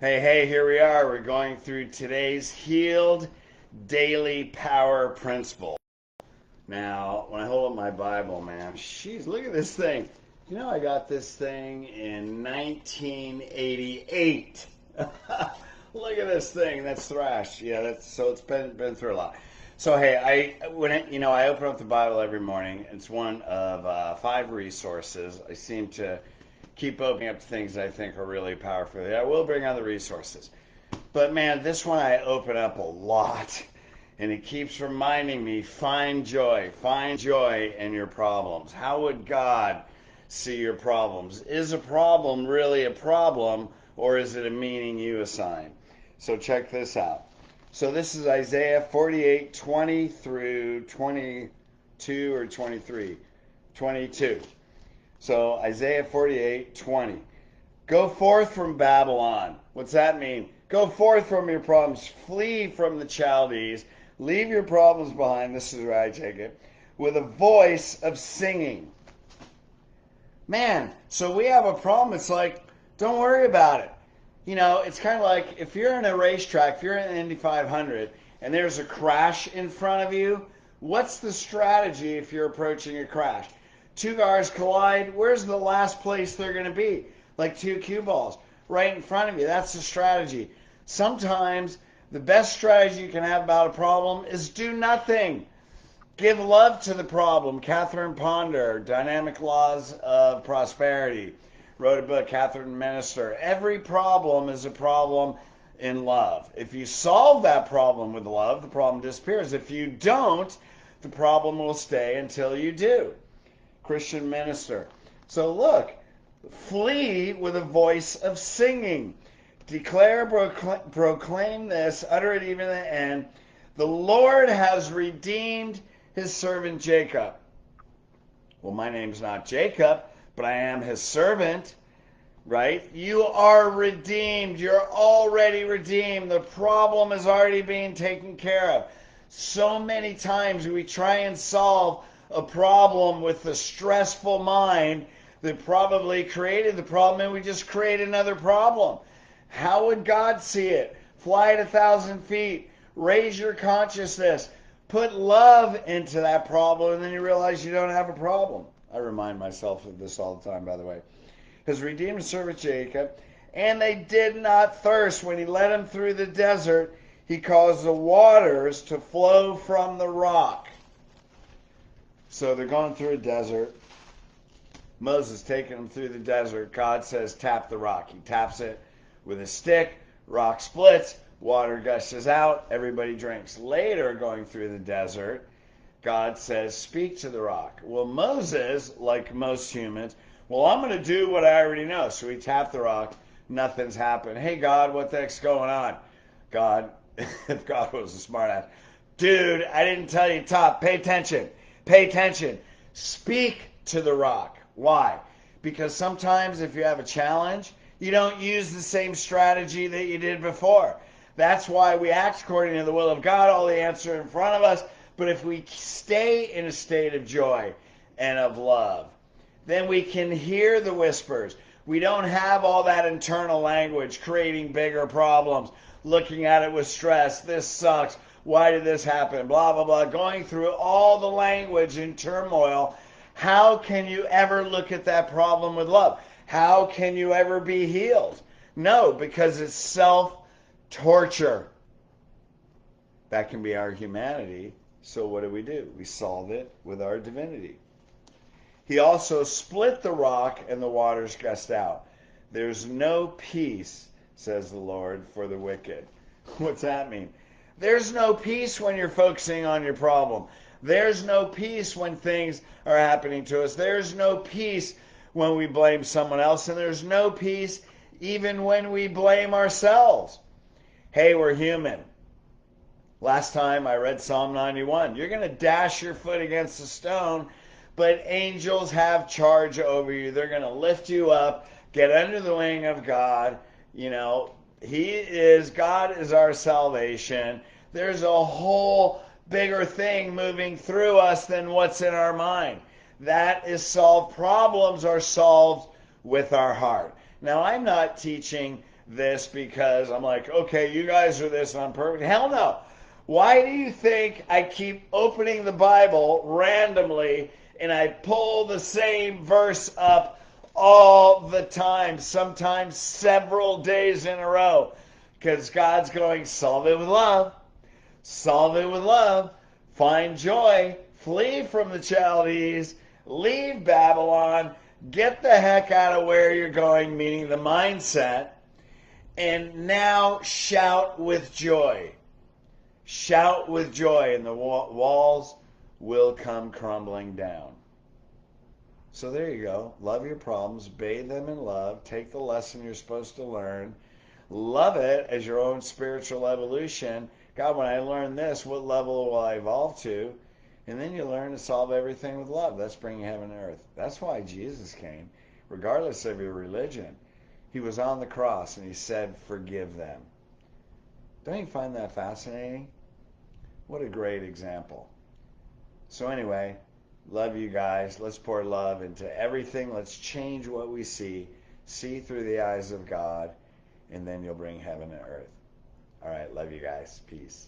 Hey, here we are. We're going through today's Healed Daily Power Principle. Now, when I hold up my Bible, man, jeez, look at this thing. You know, I got this thing in 1988. Look at this thing. That's Thrash. Yeah, it's been through a lot. So hey, I open up the Bible every morning. It's one of 5 resources. I seem to keep opening up things that I think are really powerful. I will bring other resources. But man, this one I open up a lot. And it keeps reminding me, find joy in your problems. How would God see your problems? Is a problem really a problem, or is it a meaning you assign? So check this out. So this is Isaiah 48:20 through 22 or 23. 22. So Isaiah 48:20. Go forth from Babylon. What's that mean? Go forth from your problems. Flee from the Chaldees. Leave your problems behind. This is where I take it. With a voice of singing. Man, so we have a problem. It's like, don't worry about it. You know, it's kind of like if you're in a racetrack, if you're in an Indy 500, and there's a crash in front of you, what's the strategy if you're approaching a crash? 2 cars collide, where's the last place they're going to be? Like 2 cue balls, right in front of you. That's the strategy. Sometimes the best strategy you can have about a problem is do nothing. Give love to the problem. Catherine Ponder, Dynamic Laws of Prosperity, wrote a book, Catherine Minister. Every problem is a problem in love. If you solve that problem with love, the problem disappears. If you don't, the problem will stay until you do. Christian Minister. So look, flee with a voice of singing. Declare, proclaim this, utter it even to the end. The Lord has redeemed his servant Jacob. Well, my name's not Jacob, but I am his servant, right? You are redeemed. You're already redeemed. The problem is already being taken care of. So many times we try and solve a problem with the stressful mind that probably created the problem, and we just create another problem. How would God see it? Fly at 1,000 feet. Raise your consciousness. Put love into that problem, and then you realize you don't have a problem. I remind myself of this all the time, by the way. His redeemed servant Jacob, and they did not thirst. When he led them through the desert, he caused the waters to flow from the rock. So they're going through a desert. Moses taking them through the desert. God says, tap the rock. He taps it with a stick. Rock splits. Water gushes out. Everybody drinks. Later, going through the desert, God says, speak to the rock. Well, Moses, like most humans, well, I'm going to do what I already know. So he tapped the rock. Nothing's happened. Hey, God, what the heck's going on? God, if God was a smartass, dude, I didn't tell you top. Pay attention. Pay attention. Speak to the rock. Why? Because sometimes if you have a challenge, you don't use the same strategy that you did before. That's why we act according to the will of God, all the answer in front of us. But if we stay in a state of joy and of love, then we can hear the whispers. We don't have all that internal language creating bigger problems, looking at it with stress. This sucks. Why did this happen? Blah, blah, blah. Going through all the language in turmoil. How can you ever look at that problem with love? How can you ever be healed? No, because it's self-torture. That can be our humanity. So what do? We solve it with our divinity. He also split the rock and the waters gushed out. There's no peace, says the Lord, for the wicked. What's that mean? There's no peace when you're focusing on your problem. There's no peace when things are happening to us. There's no peace when we blame someone else. And there's no peace even when we blame ourselves. Hey, we're human. Last time I read Psalm 91. You're going to dash your foot against a stone, but angels have charge over you. They're going to lift you up, get under the wing of God. You know, God is our salvation. There's a whole bigger thing moving through us than what's in our mind. That is solved. Problems are solved with our heart. Now, I'm not teaching this because I'm like, okay, you guys are this and I'm perfect. Hell no. Why do you think I keep opening the Bible randomly and I pull the same verse up all the time, sometimes several days in a row? Because God's going, solve it with love. Solve it with love. Find joy. Flee from the Chaldees. Leave Babylon. Get the heck out of where you're going, meaning the mindset. And now shout with joy. Shout with joy, and the walls will come crumbling down. So there you go. Love your problems. Bathe them in love. Take the lesson you're supposed to learn. Love it as your own spiritual evolution. God, when I learn this, what level will I evolve to? And then you learn to solve everything with love. That's bringing heaven to earth. That's why Jesus came, regardless of your religion. He was on the cross and he said, forgive them. Don't you find that fascinating? What a great example. So anyway, love you guys. Let's pour love into everything. Let's change what we see. See through the eyes of God, and then you'll bring heaven to earth. All right, love you guys. Peace.